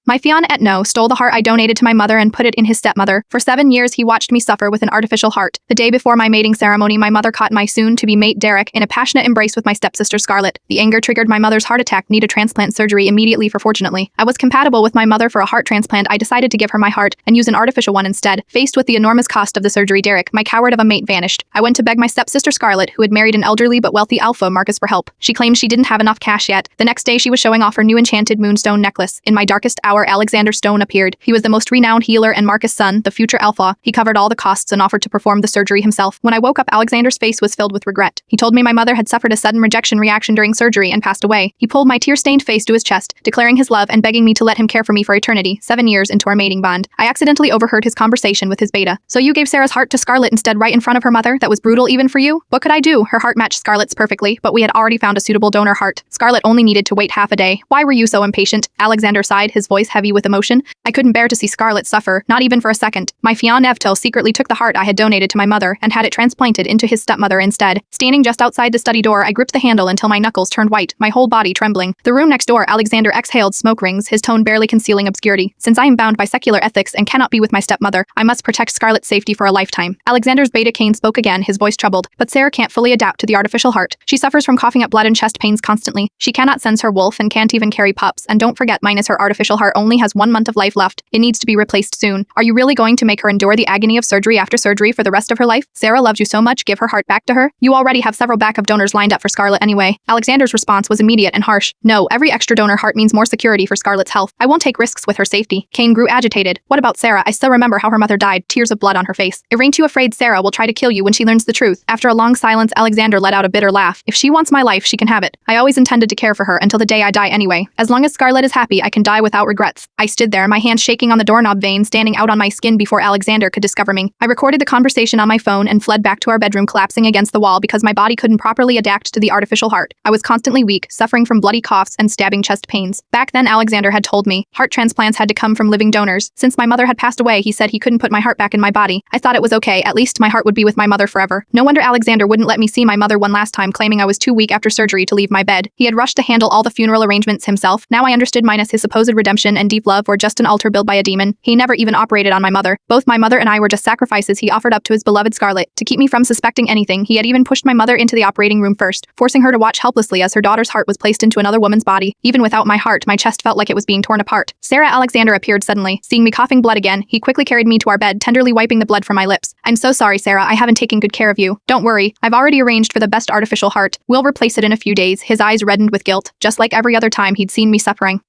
My fiancé stole the heart I donated to my mother and put it in his stepmother. For 7 years, he watched me suffer with an artificial heart. The day before my mating ceremony, my mother caught my soon-to-be mate Derek in a passionate embrace with my stepsister Scarlett. The anger triggered my mother's heart attack, needed transplant surgery immediately. Fortunately, I was compatible with my mother for a heart transplant. I decided to give her my heart and use an artificial one instead. Faced with the enormous cost of the surgery, Derek, my coward of a mate, vanished. I went to beg my stepsister Scarlett, who had married an elderly but wealthy alpha Marcus, for help. She claimed she didn't have enough cash yet. The next day, she was showing off her new enchanted moonstone necklace. In my darkest hour, Alexander Stone appeared. He was the most renowned healer and Marcus' son, the future alpha. He covered all the costs and offered to perform the surgery himself. When I woke up, Alexander's face was filled with regret. He told me my mother had suffered a sudden rejection reaction during surgery and passed away. He pulled my tear-stained face to his chest, declaring his love and begging me to let him care for me for eternity, 7 years into our mating bond. I accidentally overheard his conversation with his beta. So you gave Sarah's heart to Scarlett instead, right in front of her mother? That was brutal even for you? What could I do? Her heart matched Scarlett's perfectly, but we had already found a suitable donor heart. Scarlett only needed to wait half a day. Why were you so impatient? Alexander sighed, his voice heavy with emotion. I couldn't bear to see Scarlett suffer, not even for a second. My fiancé secretly took the heart I had donated to my mother and had it transplanted into his stepmother instead. Standing just outside the study door, I gripped the handle until my knuckles turned white, my whole body trembling. The room next door, Alexander exhaled smoke rings, his tone barely concealing obscurity. Since I am bound by secular ethics and cannot be with my stepmother, I must protect Scarlett's safety for a lifetime. Alexander's beta Cain spoke again, his voice troubled. But Sarah can't fully adapt to the artificial heart. She suffers from coughing up blood and chest pains constantly. She cannot sense her wolf and can't even carry pups. And don't forget, minus her artificial heart only has 1 month of life left. It needs to be replaced soon. Are you really going to make her endure the agony of surgery after surgery for the rest of her life? Sarah loves you so much, give her heart back to her. You already have several backup donors lined up for Scarlett anyway. Alexander's response was immediate and harsh. No, every extra donor heart means more security for Scarlett's health. I won't take risks with her safety. Cain grew agitated. What about Sarah? I still remember how her mother died, tears of blood on her face. Aren't you afraid Sarah will try to kill you when she learns the truth? After a long silence, Alexander let out a bitter laugh. If she wants my life, she can have it. I always intended to care for her until the day I die anyway. As long as Scarlett is happy, I can die without regrets. I stood there, my hand shaking on the doorknob, veins standing out on my skin before Alexander could discover me. I recorded the conversation on my phone and fled back to our bedroom, collapsing against the wall because my body couldn't properly adapt to the artificial heart. I was constantly weak, suffering from bloody coughs and stabbing chest pains. Back then, Alexander had told me heart transplants had to come from living donors. Since my mother had passed away, he said he couldn't put my heart back in my body. I thought it was okay, at least my heart would be with my mother forever. No wonder Alexander wouldn't let me see my mother one last time, claiming I was too weak after surgery to leave my bed. He had rushed to handle all the funeral arrangements himself. Now I understood, minus his supposed redemption and deep love were just an altar built by a demon. He never even operated on my mother. Both my mother and I were just sacrifices he offered up to his beloved Scarlett. To keep me from suspecting anything, he had even pushed my mother into the operating room first, forcing her to watch helplessly as her daughter's heart was placed into another woman's body. Even without my heart, my chest felt like it was being torn apart. Sarah Alexander appeared suddenly. Seeing me coughing blood again, he quickly carried me to our bed, tenderly wiping the blood from my lips. I'm so sorry, Sarah, I haven't taken good care of you. Don't worry, I've already arranged for the best artificial heart. We'll replace it in a few days. His eyes reddened with guilt, just like every other time he'd seen me suffering.